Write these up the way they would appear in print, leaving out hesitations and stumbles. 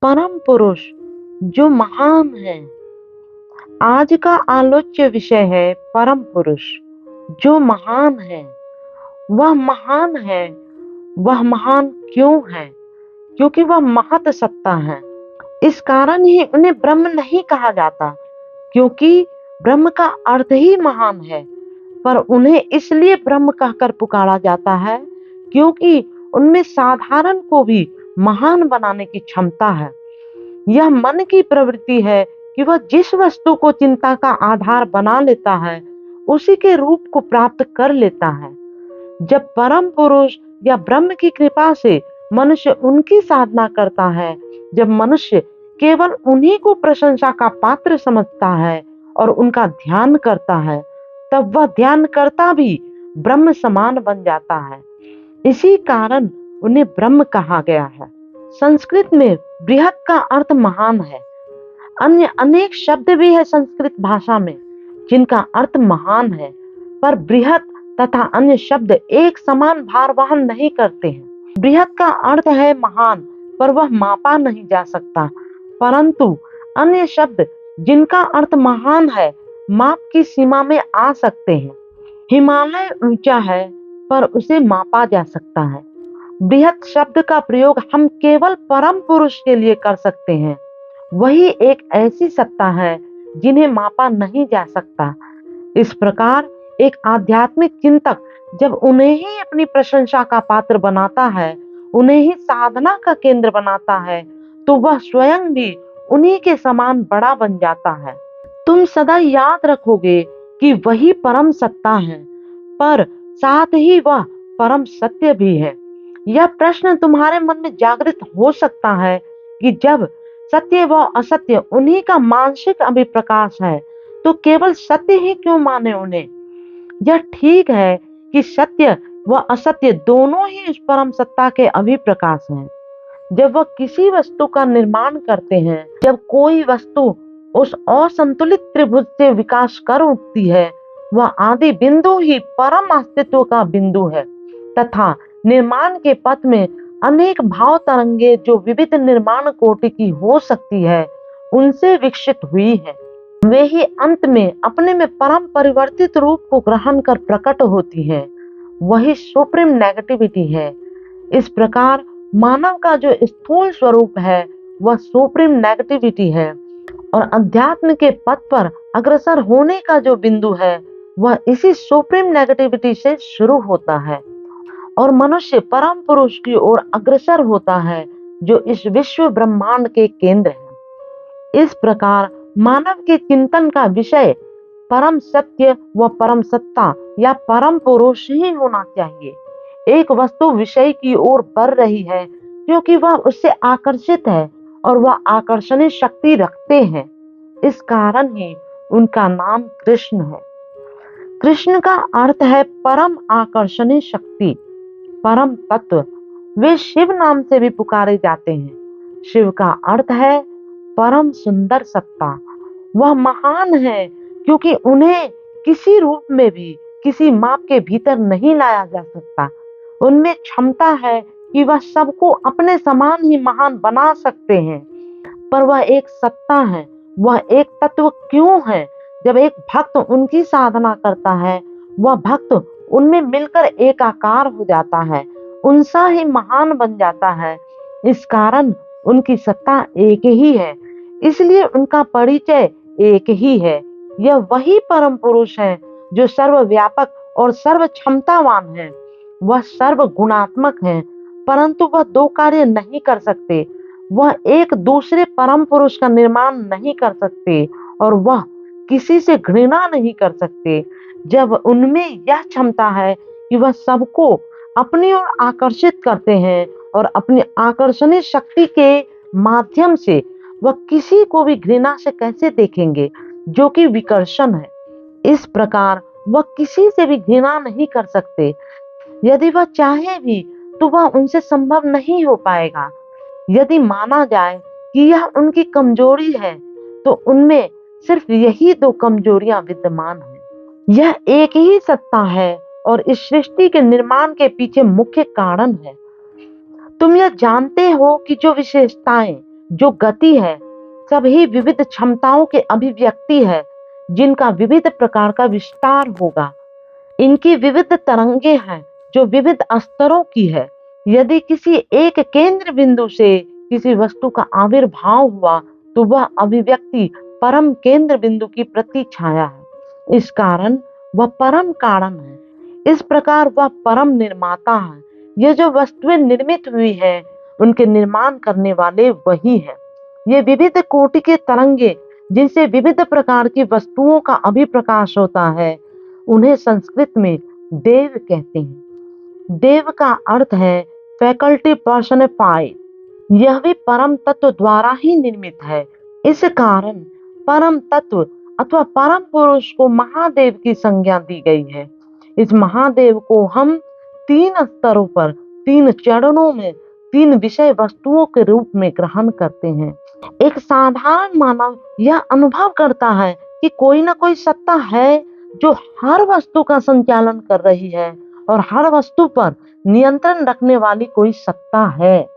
परम पुरुष जो महान है। आज का आलोच्य विषय है परम पुरुष जो महान है। वह महान है। वह महान क्यों है? क्योंकि वह महत सत्ता है। इस कारण ही उन्हें ब्रह्म नहीं कहा जाता, क्योंकि ब्रह्म का अर्थ ही महान है। पर उन्हें इसलिए ब्रह्म कहकर पुकारा जाता है क्योंकि उनमें साधारण को भी महान बनाने की क्षमता है। यह मन की प्रवृत्ति है कि वह जिस वस्तु को चिंता का आधार बना लेता है उसी के रूप को प्राप्त कर लेता है। जब परम पुरुष या ब्रह्म की कृपा से मनुष्य उनकी साधना करता है, जब मनुष्य केवल उन्हीं को प्रशंसा का पात्र समझता है और उनका ध्यान करता है, तब वह ध्यान करता भी ब्रह्म समान बन जाता है। इसी कारण उन्हें ब्रह्म कहा गया है। संस्कृत में बृहत का अर्थ महान है। अन्य अनेक शब्द भी है संस्कृत भाषा में जिनका अर्थ महान है, पर बृहत तथा अन्य शब्द एक समान भार वहन नहीं करते हैं। बृहत का अर्थ है महान, पर वह मापा नहीं जा सकता, परंतु अन्य शब्द जिनका अर्थ महान है माप की सीमा में आ सकते हैं। हिमालय ऊंचा है, पर उसे मापा जा सकता है। बृहत शब्द का प्रयोग हम केवल परम पुरुष के लिए कर सकते हैं। वही एक ऐसी सत्ता है जिन्हें मापा नहीं जा सकता। इस प्रकार एक आध्यात्मिक चिंतक जब उन्हें ही अपनी प्रशंसा का पात्र बनाता है, उन्हें ही साधना का केंद्र बनाता है, तो वह स्वयं भी उन्हीं के समान बड़ा बन जाता है। तुम सदा याद रखोगे कि वही परम सत्ता है, पर साथ ही वह परम सत्य भी है। यह प्रश्न तुम्हारे मन में जागृत हो सकता है कि जब सत्य व असत्य उन्हीं का मानसिक अभिप्रकाश है, तो केवल सत्य ही क्यों माने उन्हें? यह ठीक है कि सत्य व असत्य दोनों ही उस परम सत्ता के अभिप्रकाश हैं। जब वह किसी वस्तु का निर्माण करते हैं, जब कोई वस्तु उस असंतुलित त्रिभुज से विकास कर उठती है, वह आदि बिंदु ही परम अस्तित्व का बिंदु है तथा निर्माण के पथ में अनेक भाव तरंगे जो विविध निर्माण कोटि की हो सकती है उनसे विकसित हुई है। वे ही अंत में अपने में परम परिवर्तित रूप को ग्रहण कर प्रकट होती है। वही सुप्रीम नेगेटिविटी है। इस प्रकार मानव का जो स्थूल स्वरूप है वह सुप्रीम नेगेटिविटी है और अध्यात्म के पथ पर अग्रसर होने का जो बिंदु है वह इसी सुप्रीम नेगेटिविटी से शुरू होता है और मनुष्य परम पुरुष की ओर अग्रसर होता है जो इस विश्व ब्रह्मांड के केंद्र है। इस प्रकार मानव के चिंतन का विषय परम सत्य व परम सत्ता या परम पुरुष ही होना चाहिए। एक वस्तु विषय की ओर बढ़ रही है क्योंकि वह उससे आकर्षित है और वह आकर्षणीय शक्ति रखते हैं। इस कारण ही उनका नाम कृष्ण है। कृष्ण का अर्थ है परम आकर्षणीय शक्ति, परम तत्व। वे शिव नाम से भी पुकारे जाते हैं। शिव का अर्थ है परम सुंदर सत्ता। वह महान है क्योंकि उन्हें किसी रूप में भी किसी माप के भीतर नहीं लाया जा सकता। उनमें क्षमता है कि वह सबको अपने समान ही महान बना सकते हैं। पर वह एक सत्ता है, वह एक तत्व क्यों है? जब एक भक्त उनकी साधना करता है, वह भक्त उनमें मिलकर एकाकार हो जाता है, उनसा ही महान बन जाता है। इस कारण उनकी सत्ता एक ही है, इसलिए उनका परिचय एक ही है। यह वही परम पुरुष है जो सर्वव्यापक और सर्व क्षमतावान है। वह सर्व गुणात्मक है, परंतु वह दो कार्य नहीं कर सकते। वह एक दूसरे परम पुरुष का निर्माण नहीं कर सकते और वह किसी से घृणा नहीं कर सकते। जब उनमें यह क्षमता है कि वह सबको अपनी ओर आकर्षित करते हैं और अपनी आकर्षणीय शक्ति के माध्यम से वह किसी को भी घृणा से कैसे देखेंगे, जो कि विकर्षण है। इस प्रकार वह किसी से भी घृणा नहीं कर सकते। यदि वह चाहे भी तो वह उनसे संभव नहीं हो पाएगा। यदि माना जाए कि यह उनकी कमजोरी है, तो उनमें सिर्फ यही दो कमजोरियां विद्यमान हैं। यह एक ही सत्ता है और इस सृष्टि के निर्माण के पीछे मुख्य कारण है। तुम यह जानते हो कि जो विशेषताएं जो गति है सभी विविध क्षमताओं के अभिव्यक्ति है, जिनका विविध प्रकार का विस्तार होगा। इनकी विविध तरंगे हैं जो विविध स्तरों की है। यदि किसी एक केंद्र बिंदु से किसी वस्तु का आविर्भाव हुआ तो वह अभिव्यक्ति परम केंद्र बिंदु की प्रतिछाया है। इस कारण वह परम कारण है। इस प्रकार वह परम निर्माता है। ये जो वस्तुएं निर्मित हुई है उनके निर्माण करने वाले वही है। ये विविध कोटि के तरंगे जिनसे विविध प्रकार की वस्तुओं का अभिप्रकाश होता है, उन्हें संस्कृत में देव कहते हैं। देव का अर्थ है फैकल्टी पर्सनिफाइड। यह भी परम तत्व द्वारा ही निर्मित है। इस कारण परम तत्व अथवा परम पुरुष को महादेव की संज्ञा दी गई है। इस महादेव को हम 3 स्तरों पर 3 चरणों में 3 विषय वस्तुओं के रूप में ग्रहण करते हैं। एक साधारण मानव यह अनुभव करता है कि कोई ना कोई सत्ता है जो हर वस्तु का संचालन कर रही है और हर वस्तु पर नियंत्रण रखने वाली कोई सत्ता है।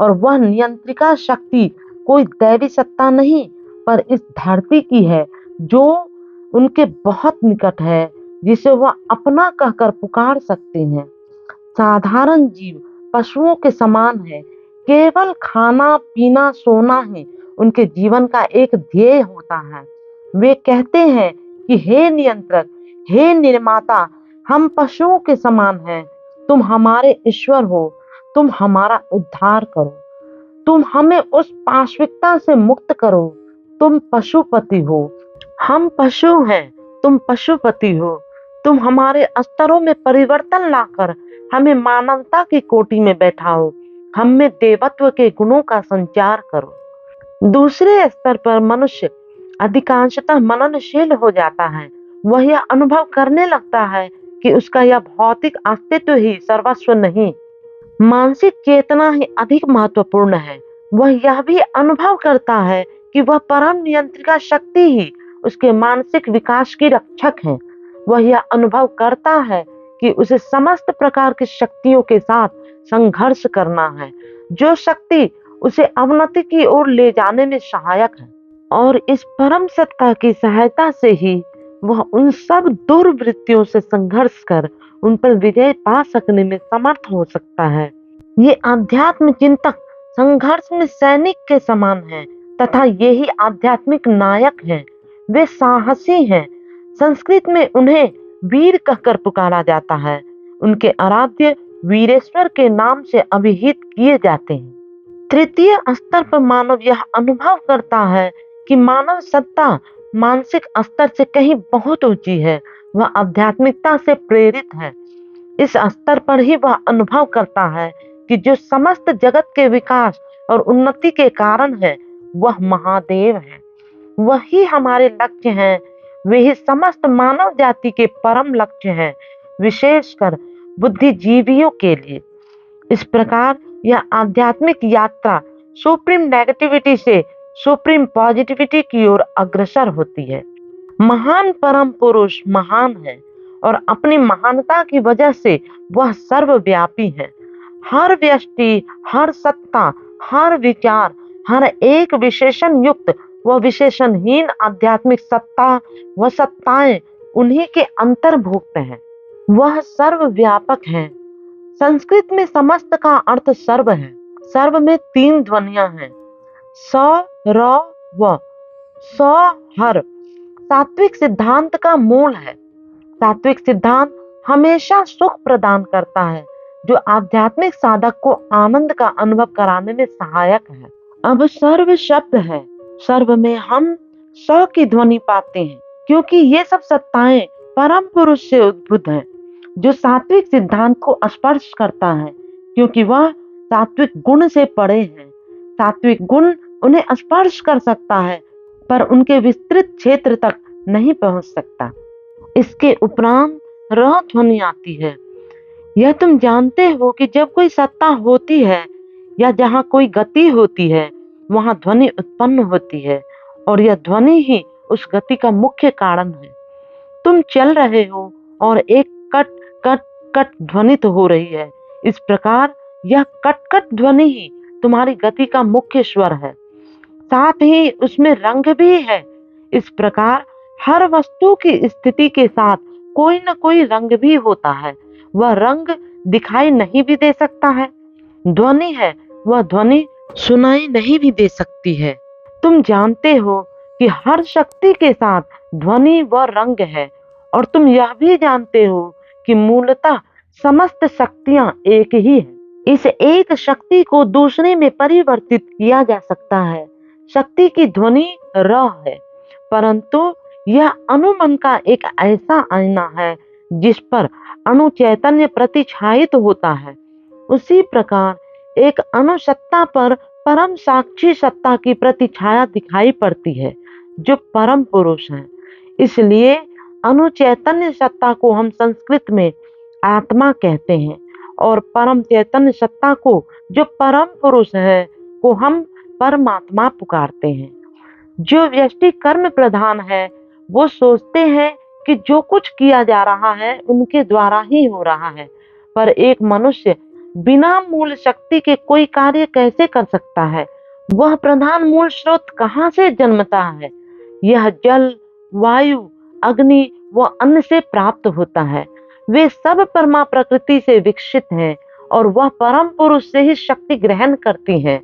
और वह नियंत्रिका शक्ति कोई दैवी सत्ता नहीं पर इस धरती की है, जो उनके बहुत निकट है, जिसे वह अपना कहकर पुकार सकते हैं। साधारण जीव पशुओं के समान है। केवल खाना पीना सोना ही उनके जीवन का एक ध्येय होता है। वे कहते हैं कि हे नियंत्रक, हे निर्माता, हम पशुओं के समान हैं। तुम हमारे ईश्वर हो, तुम हमारा उद्धार करो, तुम हमें उस पाशविकता से मुक्त करो। तुम पशुपति हो, हम पशु हैं, तुम पशुपति हो। तुम हमारे स्तरों में परिवर्तन लाकर हमें मानवता की कोटि में बैठाओ। हम में देवत्व के गुणों का संचार करो। दूसरे स्तर पर मनुष्य अधिकांशतः मननशील हो जाता है। वह यह अनुभव करने लगता है कि उसका यह भौतिक अस्तित्व ही सर्वस्व नहीं, मानसिक चेतना ही अधिक महत्वपूर्ण है। वह यह भी अनुभव करता है कि वह परम नियंत्रिका शक्ति ही उसके मानसिक विकास की रक्षक है। वह यह अनुभव करता है कि उसे समस्त प्रकार की शक्तियों के साथ संघर्ष करना है, जो शक्ति उसे अवनति की ओर ले जाने में सहायक है। और इस परम सत्ता की सहायता से ही वह उन सब दुर्वृत्तियों से संघर्ष कर उन पर विजय पा सकने में समर्थ हो सकता है। ये आध्यात्म चिंतक संघर्ष में सैनिक के समान हैं तथा ये ही आध्यात्मिक नायक हैं। वे साहसी हैं। संस्कृत में उन्हें वीर कहकर पुकारा जाता है। उनके आराध्य वीरेश्वर के नाम से अभिहित किए जाते हैं। तृतीय स्तर पर मानव यह अनुभव करता है कि मानव सत्ता मानसिक स्तर से कहीं बहुत ऊंची है। वह आध्यात्मिकता से प्रेरित है। इस स्तर पर ही वह अनुभव करता है कि जो समस्त जगत के विकास और उन्नति के कारण है वह महादेव है। वही हमारे लक्ष्य हैं। वे ही समस्त मानव जाति के परम लक्ष्य हैं, विशेषकर बुद्धिजीवियों के लिए। इस प्रकार यह आध्यात्मिक यात्रा सुप्रीम नेगेटिविटी से सुप्रीम पॉजिटिविटी की ओर अग्रसर होती है। महान परम पुरुष महान है और अपनी महानता की वजह से वह सर्वव्यापी है। हर व्यष्टि, हर सत्ता, हर विचार, हर एक विशेषण युक्त व विशेषणहीन आध्यात्मिक सत्ता व सत्ताएं उन्हीं के अंतर्भुक्त हैं। वह सर्वव्यापक है। संस्कृत में समस्त का अर्थ सर्व है। सर्व में 3 ध्वनियां हैं, स, र, व। स हर सात्विक सिद्धांत का मूल है। सात्विक सिद्धांत हमेशा सुख प्रदान करता है, जो आध्यात्मिक साधक को आनंद का अनुभव कराने में सहायक है। अब सर्व शब्द है। सर्व में हम स की ध्वनि पाते हैं, क्योंकि ये सब सत्ताएं परम पुरुष से उद्भूत हैं, जो सात्विक सिद्धांत को स्पर्श करता है, क्योंकि वह सात्विक गुण से परे हैं। सात्विक गुण उन्हें स्पर्श कर सकता है, पर उनके विस्तृत क्षेत्र तक नहीं पहुंच सकता। इसके उपरांत र ध्वनि आती है। यह तुम जानते हो कि जब कोई सत्ता होती है या जहाँ कोई गति होती है, वहां ध्वनि उत्पन्न होती है और यह ध्वनि ही उस गति का मुख्य कारण है। तुम चल रहे हो और एक कट कट कट ध्वनि तो हो रही है। इस प्रकार यह कट कट ध्वनि ही तुम्हारी गति का मुख्य स्वर है, साथ ही उसमें रंग भी है। इस प्रकार हर वस्तु की स्थिति के साथ कोई न कोई रंग भी होता है। वह रंग दिखाई नहीं भी दे सकता है। ध्वनि है, वह ध्वनि सुनाई नहीं भी दे सकती है। तुम जानते हो कि हर शक्ति के साथ ध्वनि व रंग है, और तुम यह भी जानते हो कि मूलतः समस्त शक्तियां एक ही है। इस एक शक्ति को दूसरे में परिवर्तित किया जा सकता है। शक्ति की ध्वनि र है, परंतु यह अनुमन का एक ऐसा आईना है जिस पर अणु चैतन्य प्रतिछायित होता है। उसी प्रकार एक अणुसत्ता पर परम साक्षी सत्ता की प्रतिछाया दिखाई पड़ती है, जो परम पुरुष है। इसलिए अणु चैतन्य सत्ता को हम संस्कृत में आत्मा कहते हैं, और परम चैतन्य सत्ता को, जो परम पुरुष है, को हम परमात्मा पुकारते हैं। जो व्यष्टि कर्म प्रधान है, वो सोचते हैं कि जो कुछ किया जा रहा है उनके द्वारा ही हो रहा है, पर एक मनुष्य बिना मूल शक्ति के कोई कार्य कैसे कर सकता है? वह प्रधान मूल स्रोत कहाँ से जन्मता है? यह जल, वायु, अग्नि व अन्न से प्राप्त होता है। वे सब परमा प्रकृति से विकसित हैं, और वह परम पुरुष से ही शक्ति ग्रहण करती हैं।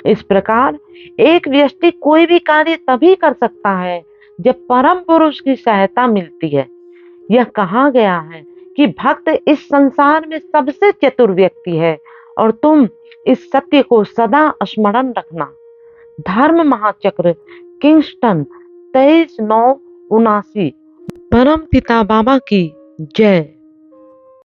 इस प्रकार एक व्यक्ति कोई भी कार्य तभी कर सकता है जब परम पुरुष की सहायता मिलती है। यह कहा गया है कि भक्त इस संसार में सबसे चतुर व्यक्ति है, और तुम इस सत्य को सदा स्मरण रखना। धर्म महाचक्र, किंगस्टन, 23/9/79। परम पिता बाबा की जय।